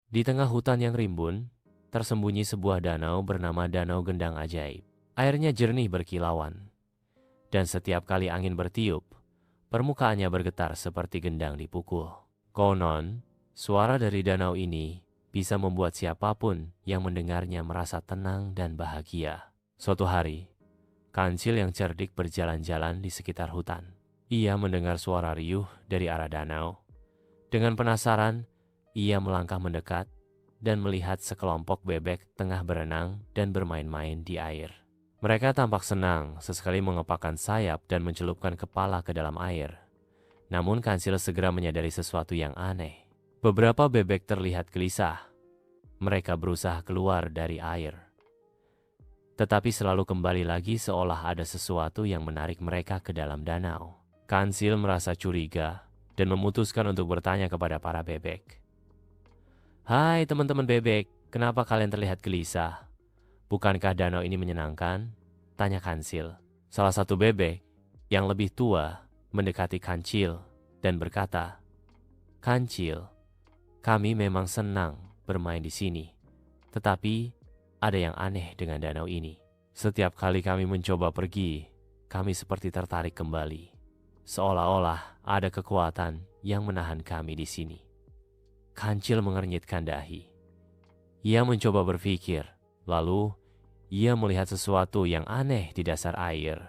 Di tengah hutan yang rimbun, tersembunyi sebuah danau bernama Danau Gendang Ajaib. Airnya jernih berkilauan, dan setiap kali angin bertiup, permukaannya bergetar seperti gendang dipukul. Konon, suara dari danau ini bisa membuat siapapun yang mendengarnya merasa tenang dan bahagia. Suatu hari, Kancil yang cerdik berjalan-jalan di sekitar hutan. Ia mendengar suara riuh dari arah danau. Dengan penasaran, ia melangkah mendekat dan melihat sekelompok bebek tengah berenang dan bermain-main di air. Mereka tampak senang, sesekali mengepakkan sayap dan mencelupkan kepala ke dalam air. Namun Kancil segera menyadari sesuatu yang aneh. Beberapa bebek terlihat gelisah. Mereka berusaha keluar dari air, tetapi selalu kembali lagi seolah ada sesuatu yang menarik mereka ke dalam danau. Kancil merasa curiga dan memutuskan untuk bertanya kepada para bebek. "Hai teman-teman bebek, kenapa kalian terlihat gelisah? Bukankah danau ini menyenangkan?" tanya Kancil. Salah satu bebek yang lebih tua mendekati Kancil dan berkata, "Kancil, kami memang senang bermain di sini, tetapi ada yang aneh dengan danau ini. Setiap kali kami mencoba pergi, kami seperti tertarik kembali. Seolah-olah ada kekuatan yang menahan kami di sini." Kancil mengernyitkan dahi. Ia mencoba berpikir, lalu ia melihat sesuatu yang aneh di dasar air.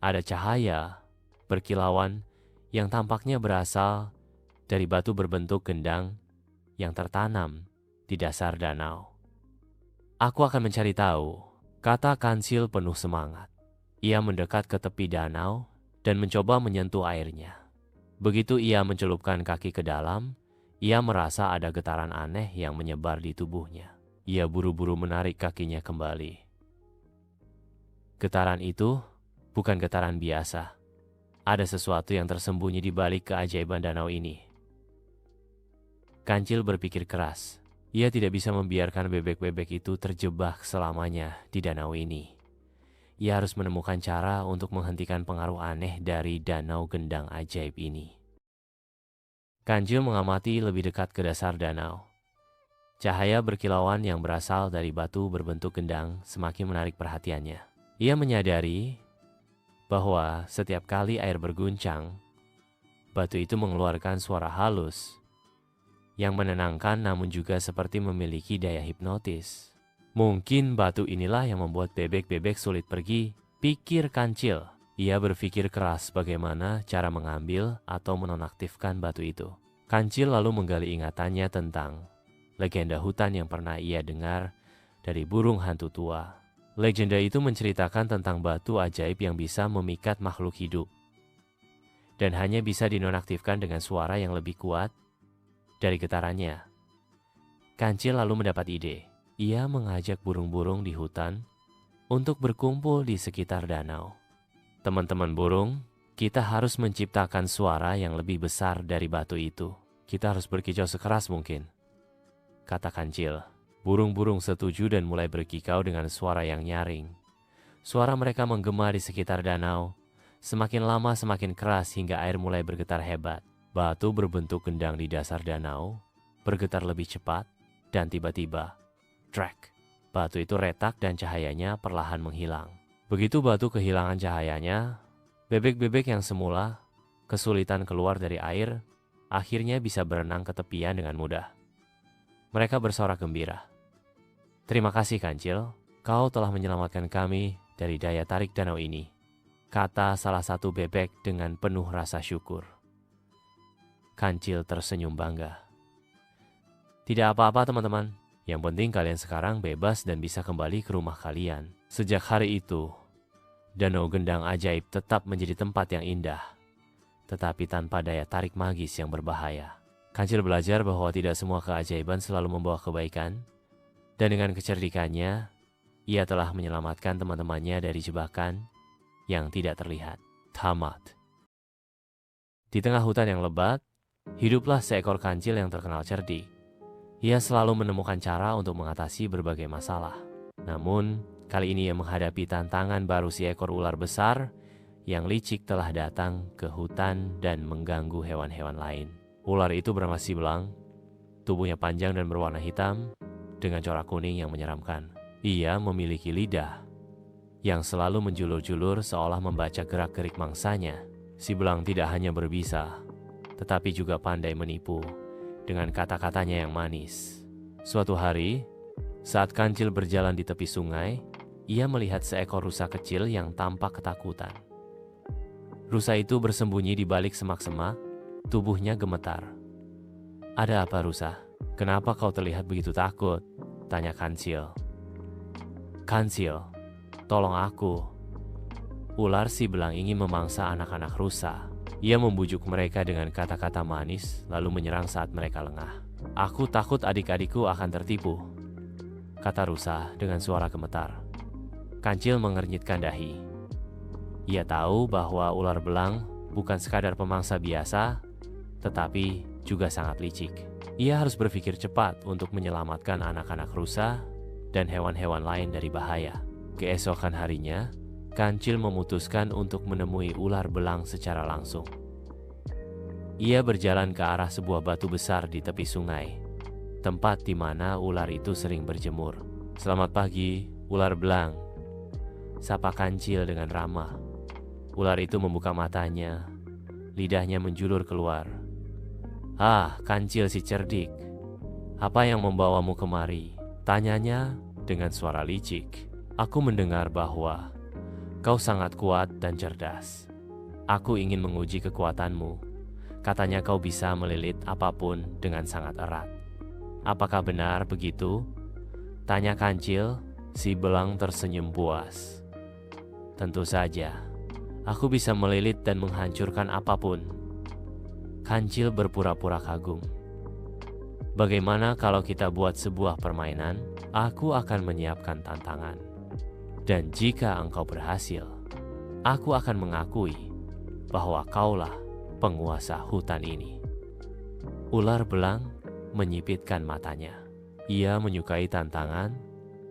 Ada cahaya berkilauan yang tampaknya berasal dari batu berbentuk gendang yang tertanam di dasar danau. "Aku akan mencari tahu," kata Kancil penuh semangat. Ia mendekat ke tepi danau dan mencoba menyentuh airnya. Begitu ia mencelupkan kaki ke dalam, ia merasa ada getaran aneh yang menyebar di tubuhnya. Ia buru-buru menarik kakinya kembali. Getaran itu bukan getaran biasa. Ada sesuatu yang tersembunyi di balik keajaiban danau ini. Kancil berpikir keras. Ia tidak bisa membiarkan bebek-bebek itu terjebak selamanya di danau ini. Ia harus menemukan cara untuk menghentikan pengaruh aneh dari danau gendang ajaib ini. Kancil mengamati lebih dekat ke dasar danau. Cahaya berkilauan yang berasal dari batu berbentuk gendang semakin menarik perhatiannya. Ia menyadari bahwa setiap kali air berguncang, batu itu mengeluarkan suara halus yang menenangkan namun juga seperti memiliki daya hipnotis. Mungkin batu inilah yang membuat bebek-bebek sulit pergi, pikir Kancil. Ia berpikir keras bagaimana cara mengambil atau menonaktifkan batu itu. Kancil lalu menggali ingatannya tentang legenda hutan yang pernah ia dengar dari burung hantu tua. Legenda itu menceritakan tentang batu ajaib yang bisa memikat makhluk hidup dan hanya bisa dinonaktifkan dengan suara yang lebih kuat dari getarannya. Kancil lalu mendapat ide. Ia mengajak burung-burung di hutan untuk berkumpul di sekitar danau. "Teman-teman burung, kita harus menciptakan suara yang lebih besar dari batu itu. Kita harus berkicau sekeras mungkin," kata Kancil. Burung-burung setuju dan mulai berkicau dengan suara yang nyaring. Suara mereka menggema di sekitar danau. Semakin lama semakin keras hingga air mulai bergetar hebat. Batu berbentuk gendang di dasar danau bergetar lebih cepat dan tiba-tiba, trak, batu itu retak dan cahayanya perlahan menghilang. Begitu batu kehilangan cahayanya, bebek-bebek yang semula kesulitan keluar dari air akhirnya bisa berenang ke tepian dengan mudah. Mereka bersorak gembira. "Terima kasih Kancil, kau telah menyelamatkan kami dari daya tarik danau ini," kata salah satu bebek dengan penuh rasa syukur. Kancil tersenyum bangga. "Tidak apa-apa teman-teman, yang penting kalian sekarang bebas dan bisa kembali ke rumah kalian." Sejak hari itu, Danau Gendang Ajaib tetap menjadi tempat yang indah, tetapi tanpa daya tarik magis yang berbahaya. Kancil belajar bahwa tidak semua keajaiban selalu membawa kebaikan, dan dengan kecerdikannya, ia telah menyelamatkan teman-temannya dari jebakan yang tidak terlihat. Tamat. Di tengah hutan yang lebat, hiduplah seekor kancil yang terkenal cerdik. Ia selalu menemukan cara untuk mengatasi berbagai masalah. Namun, kali ini ia menghadapi tantangan baru si ekor ular besar yang licik telah datang ke hutan dan mengganggu hewan-hewan lain. Ular itu bernama Siblang. Tubuhnya panjang dan berwarna hitam dengan corak kuning yang menyeramkan. Ia memiliki lidah yang selalu menjulur-julur seolah membaca gerak-gerik mangsanya. Si belang tidak hanya berbisa, tetapi juga pandai menipu dengan kata-katanya yang manis. Suatu hari, saat Kancil berjalan di tepi sungai, ia melihat seekor rusa kecil yang tampak ketakutan. Rusa itu bersembunyi di balik semak-semak, tubuhnya gemetar. "Ada apa, rusa? Kenapa kau terlihat begitu takut?" tanya Kancil. "Kancil, tolong aku." Ular si belang ingin memangsa anak-anak rusa. Ia membujuk mereka dengan kata-kata manis, lalu menyerang saat mereka lengah. "Aku takut adik-adikku akan tertipu," kata rusa dengan suara gemetar. Kancil mengernyitkan dahi. Ia tahu bahwa ular belang bukan sekadar pemangsa biasa, tetapi juga sangat licik. Ia harus berpikir cepat untuk menyelamatkan anak-anak rusa dan hewan-hewan lain dari bahaya. Keesokan harinya, Kancil memutuskan untuk menemui ular belang secara langsung. Ia berjalan ke arah sebuah batu besar di tepi sungai, tempat di mana ular itu sering berjemur. "Selamat pagi, ular belang," sapa Kancil dengan ramah. Ular itu membuka matanya, lidahnya menjulur keluar. "Ah, Kancil si cerdik, apa yang membawamu kemari?" tanyanya dengan suara licik. "Aku mendengar bahwa kau sangat kuat dan cerdas. Aku ingin menguji kekuatanmu. Katanya kau bisa melilit apapun dengan sangat erat. Apakah benar begitu?" tanya Kancil. Si belang tersenyum puas. "Tentu saja. Aku bisa melilit dan menghancurkan apapun." Kancil berpura-pura kagum. "Bagaimana kalau kita buat sebuah permainan? Aku akan menyiapkan tantangan. Dan jika engkau berhasil, aku akan mengakui bahwa kaulah penguasa hutan ini." Ular belang menyipitkan matanya. Ia menyukai tantangan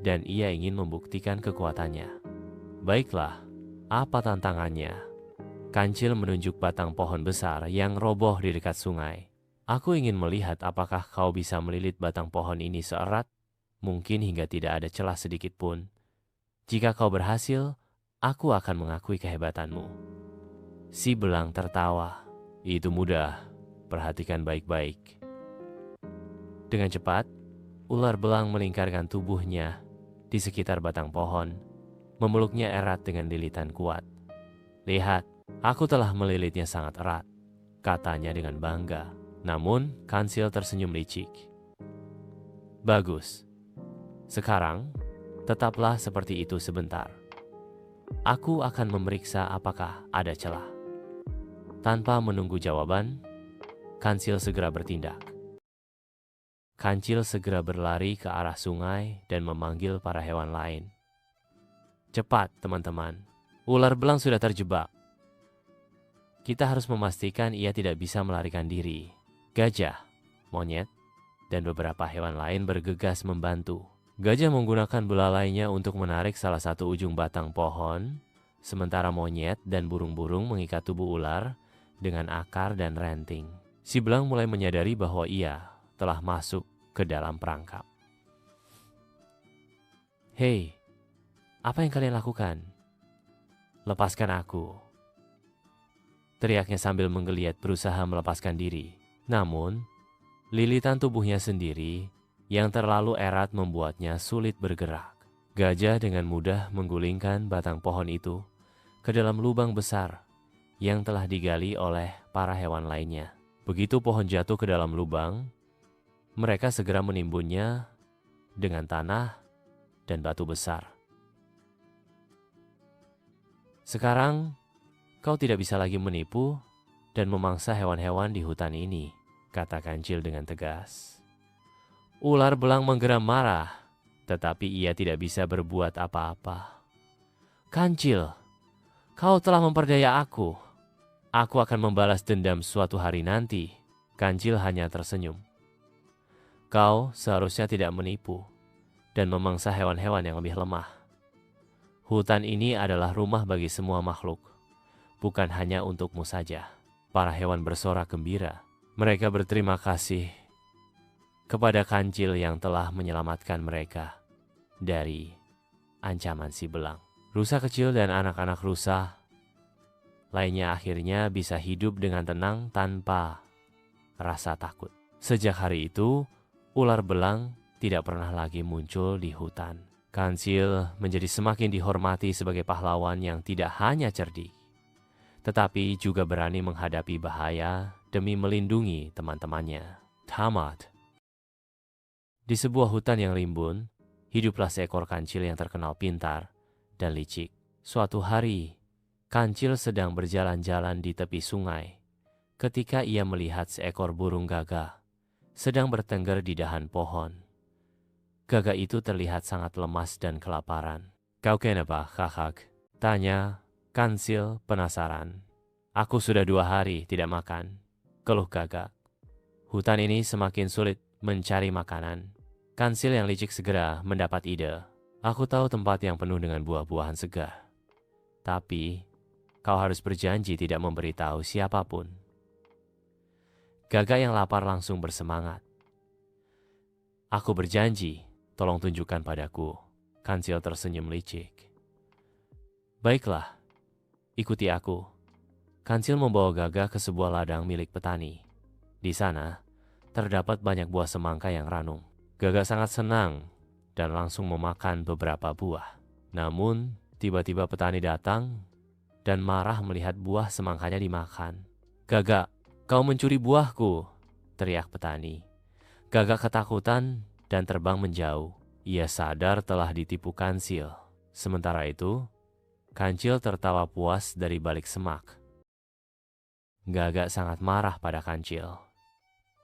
dan ia ingin membuktikan kekuatannya. "Baiklah, apa tantangannya?" Kancil menunjuk batang pohon besar yang roboh di dekat sungai. "Aku ingin melihat apakah kau bisa melilit batang pohon ini seerat, mungkin hingga tidak ada celah sedikit pun. Jika kau berhasil, aku akan mengakui kehebatanmu." Si belang tertawa. "Itu mudah, perhatikan baik-baik." Dengan cepat, ular belang melingkarkan tubuhnya di sekitar batang pohon, memeluknya erat dengan lilitan kuat. "Lihat, aku telah melilitnya sangat erat," katanya dengan bangga. Namun, Kancil tersenyum licik. "Bagus. Sekarang, tetaplah seperti itu sebentar. Aku akan memeriksa apakah ada celah." Tanpa menunggu jawaban, Kancil segera bertindak. Kancil segera berlari ke arah sungai dan memanggil para hewan lain. "Cepat, teman-teman. Ular belang sudah terjebak. Kita harus memastikan ia tidak bisa melarikan diri." Gajah, monyet, dan beberapa hewan lain bergegas membantu. Gajah menggunakan belalainya untuk menarik salah satu ujung batang pohon, sementara monyet dan burung-burung mengikat tubuh ular dengan akar dan ranting. Si belang mulai menyadari bahwa ia telah masuk ke dalam perangkap. "Hei, apa yang kalian lakukan? Lepaskan aku!" teriaknya sambil menggeliat berusaha melepaskan diri. Namun, lilitan tubuhnya sendiri yang terlalu erat membuatnya sulit bergerak. Gajah dengan mudah menggulingkan batang pohon itu ke dalam lubang besar yang telah digali oleh para hewan lainnya. Begitu pohon jatuh ke dalam lubang, mereka segera menimbunnya dengan tanah dan batu besar. "Sekarang, kau tidak bisa lagi menipu dan memangsa hewan-hewan di hutan ini," kata Kancil dengan tegas. Ular belang menggeram marah, tetapi ia tidak bisa berbuat apa-apa. "Kancil, kau telah memperdaya aku. Aku akan membalas dendam suatu hari nanti." Kancil hanya tersenyum. "Kau seharusnya tidak menipu dan memangsa hewan-hewan yang lebih lemah. Hutan ini adalah rumah bagi semua makhluk, bukan hanya untukmu saja." Para hewan bersorak gembira. Mereka berterima kasih kepada kancil yang telah menyelamatkan mereka dari ancaman si belang. Rusa kecil dan anak-anak rusa lainnya akhirnya bisa hidup dengan tenang tanpa rasa takut. Sejak hari itu, ular belang tidak pernah lagi muncul di hutan. Kancil menjadi semakin dihormati sebagai pahlawan yang tidak hanya cerdik, tetapi juga berani menghadapi bahaya demi melindungi teman-temannya. Tamat. Di sebuah hutan yang rimbun, hiduplah seekor kancil yang terkenal pintar dan licik. Suatu hari, kancil sedang berjalan-jalan di tepi sungai ketika ia melihat seekor burung gagak sedang bertengger di dahan pohon. Gagak itu terlihat sangat lemas dan kelaparan. "Kau kenapa, kakak?" tanya kancil penasaran. "Aku sudah 2 hari tidak makan," keluh gagak. "Hutan ini semakin sulit mencari makanan." Kancil yang licik segera mendapat ide. "Aku tahu tempat yang penuh dengan buah-buahan segar. Tapi, kau harus berjanji tidak memberitahu siapapun." Gagak yang lapar langsung bersemangat. "Aku berjanji, tolong tunjukkan padaku." Kancil tersenyum licik. "Baiklah, ikuti aku." Kancil membawa Gagak ke sebuah ladang milik petani. Di sana, terdapat banyak buah semangka yang ranum. Gagak sangat senang dan langsung memakan beberapa buah. Namun, tiba-tiba petani datang dan marah melihat buah semangkanya dimakan. "Gagak, kau mencuri buahku!" teriak petani. Gagak ketakutan dan terbang menjauh. Ia sadar telah ditipu kancil. Sementara itu, kancil tertawa puas dari balik semak. Gagak sangat marah pada kancil.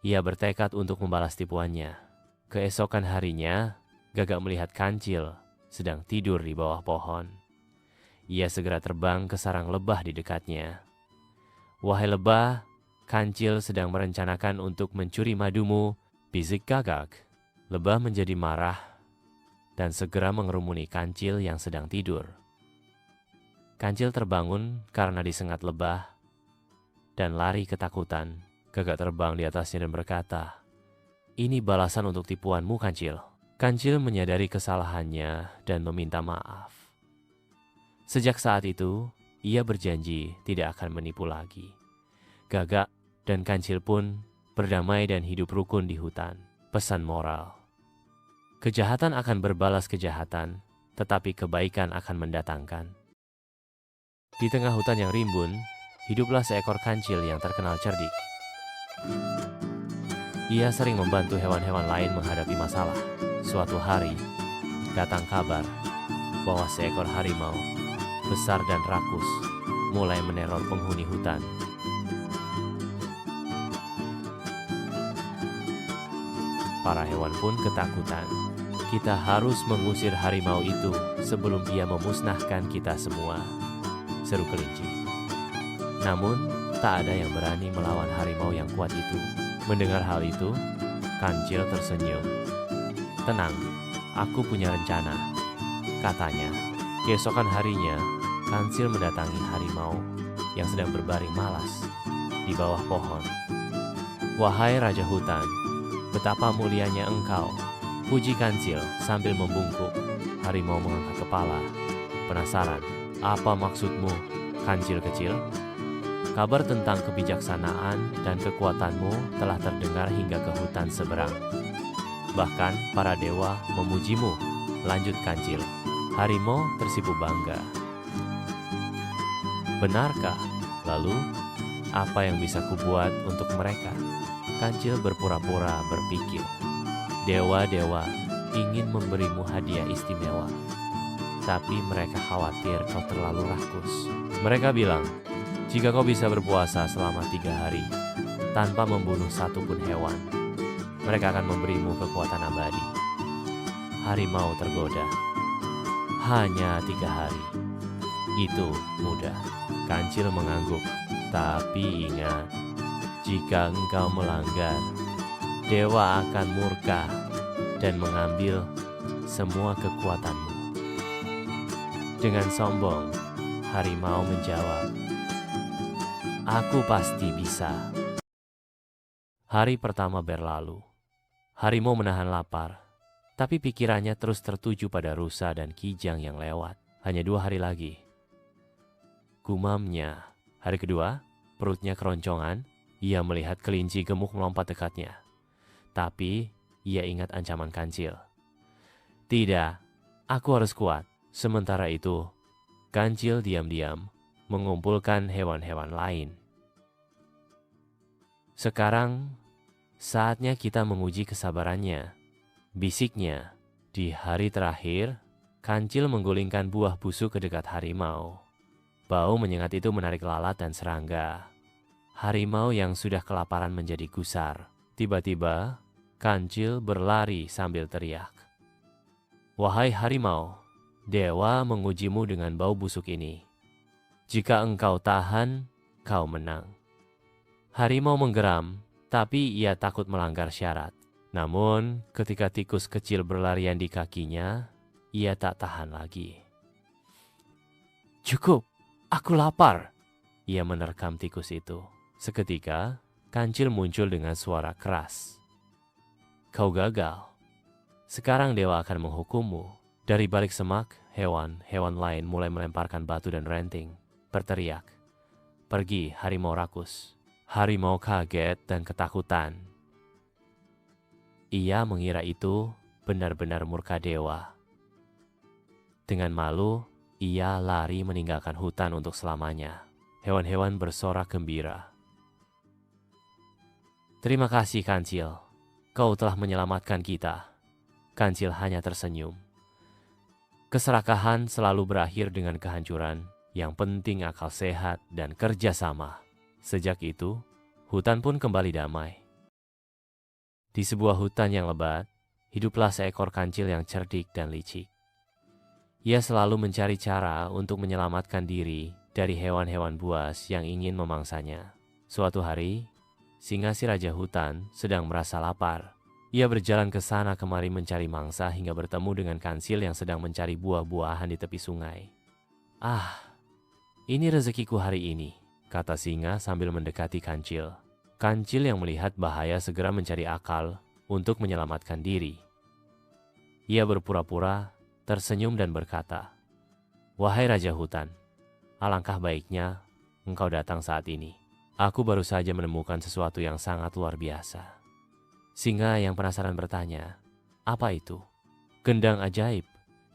Ia bertekad untuk membalas tipuannya. Keesokan harinya, Gagak melihat kancil sedang tidur di bawah pohon. Ia segera terbang ke sarang lebah di dekatnya. "Wahai lebah, kancil sedang merencanakan untuk mencuri madumu," bisik Gagak. Lebah menjadi marah dan segera mengerumuni kancil yang sedang tidur. Kancil terbangun karena disengat lebah dan lari ketakutan. Gagak terbang di atasnya dan berkata, "Ini balasan untuk tipuanmu, kancil." Kancil menyadari kesalahannya dan meminta maaf. Sejak saat itu, ia berjanji tidak akan menipu lagi. Gagak dan kancil pun berdamai dan hidup rukun di hutan. Pesan moral: kejahatan akan berbalas kejahatan, tetapi kebaikan akan mendatangkan. Di tengah hutan yang rimbun, hiduplah seekor kancil yang terkenal cerdik. Ia sering membantu hewan-hewan lain menghadapi masalah. Suatu hari, datang kabar bahwa seekor harimau besar dan rakus mulai meneror penghuni hutan. Para hewan pun ketakutan. "Kita harus mengusir harimau itu sebelum ia memusnahkan kita semua," seru kelinci. Namun, tak ada yang berani melawan harimau yang kuat itu. Mendengar hal itu, kancil tersenyum. "Tenang, aku punya rencana," katanya. Keesokan harinya, kancil mendatangi harimau yang sedang berbaring malas di bawah pohon. "Wahai Raja Hutan, betapa mulianya engkau," puji kancil sambil membungkuk. Harimau mengangkat kepala. "Penasaran, apa maksudmu, kancil kecil? Kabar tentang kebijaksanaan dan kekuatanmu telah terdengar hingga ke hutan seberang. Bahkan para dewa memujimu," lanjut kancil. Harimau tersipu bangga. "Benarkah? Lalu, apa yang bisa kubuat untuk mereka?" Kancil berpura-pura berpikir. "Dewa-dewa ingin memberimu hadiah istimewa, tapi mereka khawatir kau terlalu rakus. Mereka bilang, jika kau bisa berpuasa selama 3 hari tanpa membunuh satupun hewan, mereka akan memberimu kekuatan abadi." Harimau tergoda. "Hanya 3 hari. Itu mudah." Kancil mengangguk. "Tapi ingat, jika engkau melanggar, dewa akan murka dan mengambil semua kekuatanmu." Dengan sombong, harimau menjawab, "Aku pasti bisa." Hari pertama berlalu. Harimau menahan lapar, tapi pikirannya terus tertuju pada rusa dan kijang yang lewat. Hanya 2 hari lagi. Gumamnya. Hari kedua, perutnya keroncongan. Ia melihat kelinci gemuk melompat dekatnya. Tapi, ia ingat ancaman Kancil. Tidak, aku harus kuat. Sementara itu, Kancil diam-diam mengumpulkan hewan-hewan lain. Sekarang, saatnya kita menguji kesabarannya, bisiknya. Di hari terakhir, Kancil menggulingkan buah busuk ke dekat harimau. Bau menyengat itu menarik lalat dan serangga. Harimau yang sudah kelaparan menjadi gusar. Tiba-tiba, Kancil berlari sambil teriak. Wahai harimau, dewa mengujimu dengan bau busuk ini. Jika engkau tahan, kau menang. Harimau menggeram, tapi ia takut melanggar syarat. Namun, ketika tikus kecil berlarian di kakinya, ia tak tahan lagi. Cukup, aku lapar. Ia menerkam tikus itu. Seketika, Kancil muncul dengan suara keras. Kau gagal. Sekarang dewa akan menghukummu. Dari balik semak, hewan-hewan lain mulai melemparkan batu dan ranting, berteriak. Pergi, harimau rakus. Harimau kaget dan ketakutan. Ia mengira itu benar-benar murka dewa. Dengan malu, ia lari meninggalkan hutan untuk selamanya. Hewan-hewan bersorak gembira. Terima kasih Kancil, kau telah menyelamatkan kita. Kancil hanya tersenyum. Keserakahan selalu berakhir dengan kehancuran. Yang penting akal sehat dan kerjasama. Sejak itu, hutan pun kembali damai. Di sebuah hutan yang lebat, hiduplah seekor kancil yang cerdik dan licik. Ia selalu mencari cara untuk menyelamatkan diri dari hewan-hewan buas yang ingin memangsanya. Suatu hari, singa si raja hutan sedang merasa lapar. Ia berjalan ke sana kemari mencari mangsa hingga bertemu dengan kancil yang sedang mencari buah-buahan di tepi sungai. Ah, ini rezekiku hari ini, kata singa sambil mendekati kancil. Kancil yang melihat bahaya segera mencari akal untuk menyelamatkan diri. Ia berpura-pura tersenyum dan berkata, Wahai Raja Hutan, alangkah baiknya engkau datang saat ini. Aku baru saja menemukan sesuatu yang sangat luar biasa. Singa yang penasaran bertanya, apa itu? Gendang ajaib,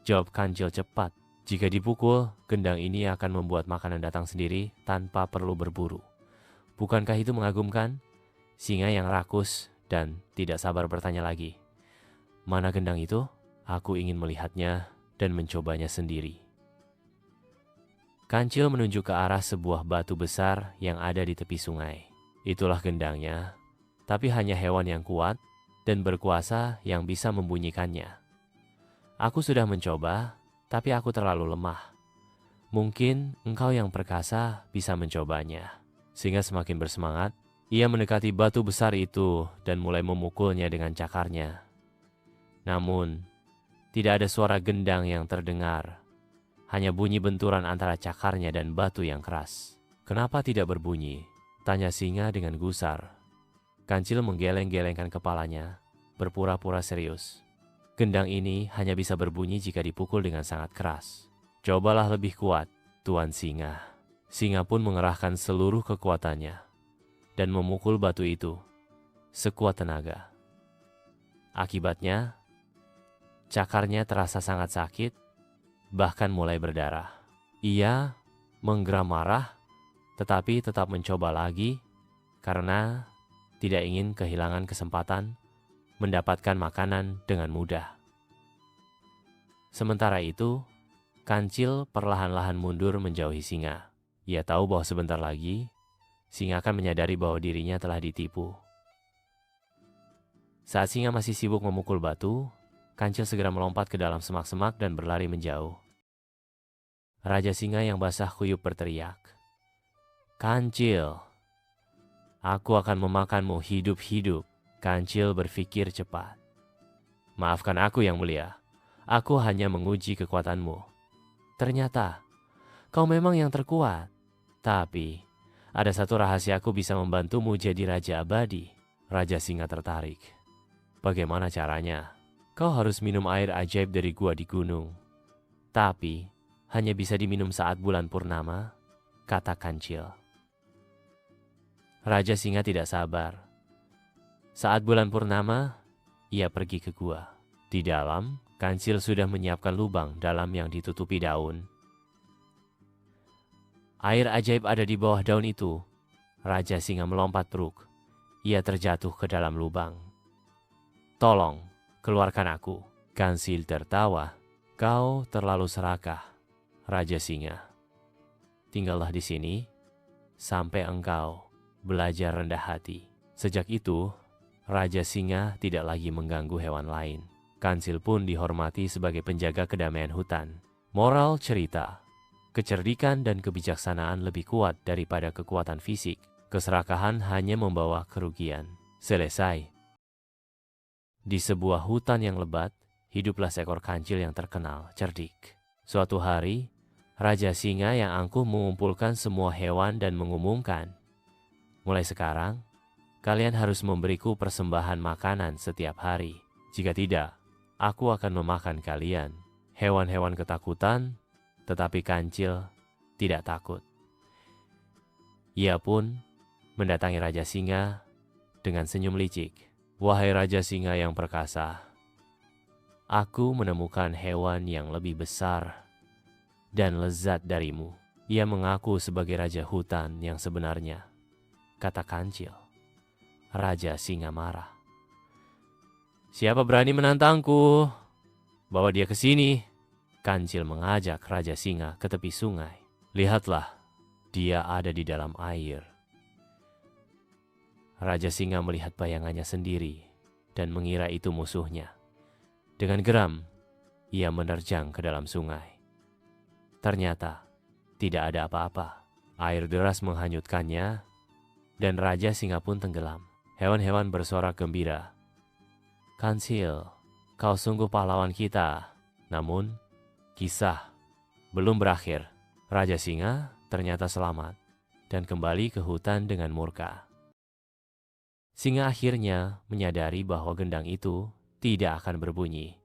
jawab Kancil cepat. Jika dipukul, gendang ini akan membuat makanan datang sendiri tanpa perlu berburu. Bukankah itu mengagumkan? Singa yang rakus dan tidak sabar bertanya lagi. Mana gendang itu? Aku ingin melihatnya dan mencobanya sendiri. Kancil menunjuk ke arah sebuah batu besar yang ada di tepi sungai. Itulah gendangnya, tapi hanya hewan yang kuat dan berkuasa yang bisa membunyikannya. Aku sudah mencoba, tapi aku terlalu lemah. Mungkin engkau yang perkasa bisa mencobanya. Singa semakin bersemangat. Ia mendekati batu besar itu dan mulai memukulnya dengan cakarnya. Namun, tidak ada suara gendang yang terdengar. Hanya bunyi benturan antara cakarnya dan batu yang keras. Kenapa tidak berbunyi? Tanya singa dengan gusar. Kancil menggeleng-gelengkan kepalanya, berpura-pura serius. Gendang ini hanya bisa berbunyi jika dipukul dengan sangat keras. Cobalah lebih kuat, Tuan Singa. Singa pun mengerahkan seluruh kekuatannya dan memukul batu itu sekuat tenaga. Akibatnya, cakarnya terasa sangat sakit, bahkan mulai berdarah. Ia menggeram marah, tetapi tetap mencoba lagi karena tidak ingin kehilangan kesempatan mendapatkan makanan dengan mudah. Sementara itu, Kancil perlahan-lahan mundur menjauhi singa. Ia tahu bahwa sebentar lagi, singa akan menyadari bahwa dirinya telah ditipu. Saat singa masih sibuk memukul batu, Kancil segera melompat ke dalam semak-semak dan berlari menjauh. Raja singa yang basah kuyup berteriak, Kancil, aku akan memakanmu hidup-hidup. Kancil berpikir cepat. Maafkan aku yang mulia, aku hanya menguji kekuatanmu. Ternyata, kau memang yang terkuat. Tapi, ada satu rahasiaku bisa membantumu jadi raja abadi. Raja singa tertarik. Bagaimana caranya? Kau harus minum air ajaib dari gua di gunung. Tapi hanya bisa diminum saat bulan purnama, kata Kancil. Raja Singa tidak sabar. Saat bulan purnama, ia pergi ke gua. Di dalam, Kancil sudah menyiapkan lubang dalam yang ditutupi daun. Air ajaib ada di bawah daun itu. Raja Singa melompat peruk. Ia terjatuh ke dalam lubang. Tolong, keluarkan aku. Kancil tertawa. Kau terlalu serakah, Raja Singa. Tinggallah di sini sampai engkau belajar rendah hati. Sejak itu, Raja Singa tidak lagi mengganggu hewan lain. Kancil pun dihormati sebagai penjaga kedamaian hutan. Moral cerita, kecerdikan dan kebijaksanaan lebih kuat daripada kekuatan fisik. Keserakahan hanya membawa kerugian. Selesai. Di sebuah hutan yang lebat, hiduplah seekor kancil yang terkenal cerdik. Suatu hari, Raja Singa yang angkuh mengumpulkan semua hewan dan mengumumkan, mulai sekarang, kalian harus memberiku persembahan makanan setiap hari. Jika tidak, aku akan memakan kalian. Hewan-hewan ketakutan, tetapi kancil tidak takut. Ia pun mendatangi Raja Singa dengan senyum licik. Wahai Raja Singa yang perkasa, aku menemukan hewan yang lebih besar dan lezat darimu. Ia mengaku sebagai Raja Hutan yang sebenarnya, kata Kancil. Raja Singa marah. Siapa berani menantangku? Bawa dia ke sini. Kancil mengajak Raja Singa ke tepi sungai. Lihatlah, dia ada di dalam air. Raja Singa melihat bayangannya sendiri dan mengira itu musuhnya. Dengan geram, ia menerjang ke dalam sungai. Ternyata tidak ada apa-apa. Air deras menghanyutkannya dan Raja Singa pun tenggelam. Hewan-hewan bersorak gembira. Kancil, kau sungguh pahlawan kita. Namun, kisah belum berakhir. Raja Singa ternyata selamat dan kembali ke hutan dengan murka. Singa akhirnya menyadari bahwa gendang itu tidak akan berbunyi.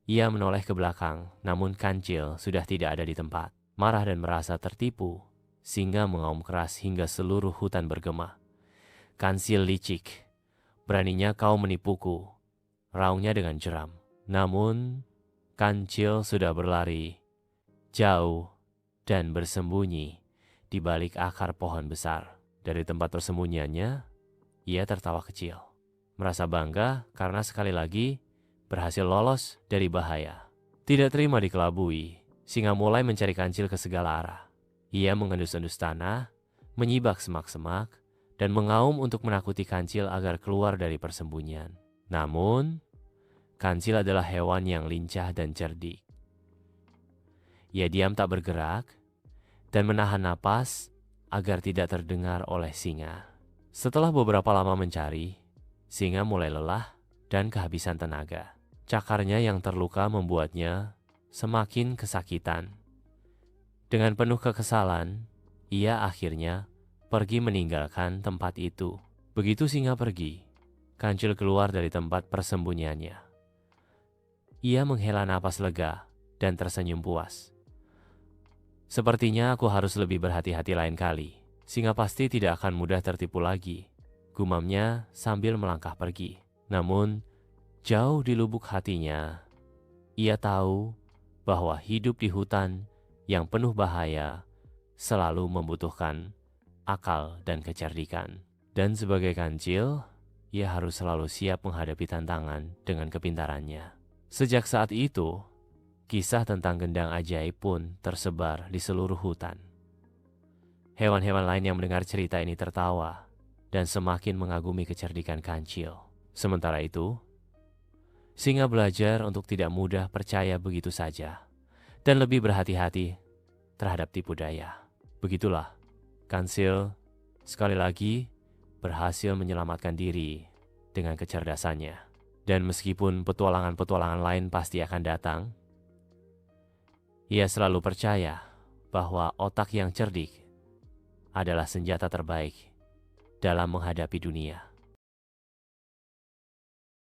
Ia menoleh ke belakang, namun Kancil sudah tidak ada di tempat. Marah dan merasa tertipu, singa mengaum keras hingga seluruh hutan bergema. Kancil licik, beraninya kau menipuku, raungnya dengan jeram. Namun, Kancil sudah berlari jauh dan bersembunyi di balik akar pohon besar. Dari tempat persembunyiannya, ia tertawa kecil. Merasa bangga karena sekali lagi berhasil lolos dari bahaya. Tidak terima dikelabui, singa mulai mencari Kancil ke segala arah. Ia mengendus-endus tanah, menyibak semak-semak, dan mengaum untuk menakuti Kancil agar keluar dari persembunyian. Namun, Kancil adalah hewan yang lincah dan cerdik. Ia diam tak bergerak dan menahan napas agar tidak terdengar oleh singa. Setelah beberapa lama mencari, singa mulai lelah dan kehabisan tenaga. Cakarnya yang terluka membuatnya semakin kesakitan. Dengan penuh kekesalan, ia akhirnya pergi meninggalkan tempat itu. Begitu singa pergi, Kancil keluar dari tempat persembunyiannya. Ia menghela napas lega dan tersenyum puas. Sepertinya aku harus lebih berhati-hati lain kali. Singa pasti tidak akan mudah tertipu lagi, gumamnya sambil melangkah pergi. Namun, jauh di lubuk hatinya, ia tahu bahwa hidup di hutan yang penuh bahaya selalu membutuhkan akal dan kecerdikan. Dan sebagai Kancil, ia harus selalu siap menghadapi tantangan dengan kepintarannya. Sejak saat itu, kisah tentang gendang ajaib pun tersebar di seluruh hutan. Hewan-hewan lain yang mendengar cerita ini tertawa dan semakin mengagumi kecerdikan Kancil. Sementara itu, singa belajar untuk tidak mudah percaya begitu saja dan lebih berhati-hati terhadap tipu daya. Begitulah, Kancil sekali lagi berhasil menyelamatkan diri dengan kecerdasannya. Dan meskipun petualangan-petualangan lain pasti akan datang, ia selalu percaya bahwa otak yang cerdik adalah senjata terbaik dalam menghadapi dunia.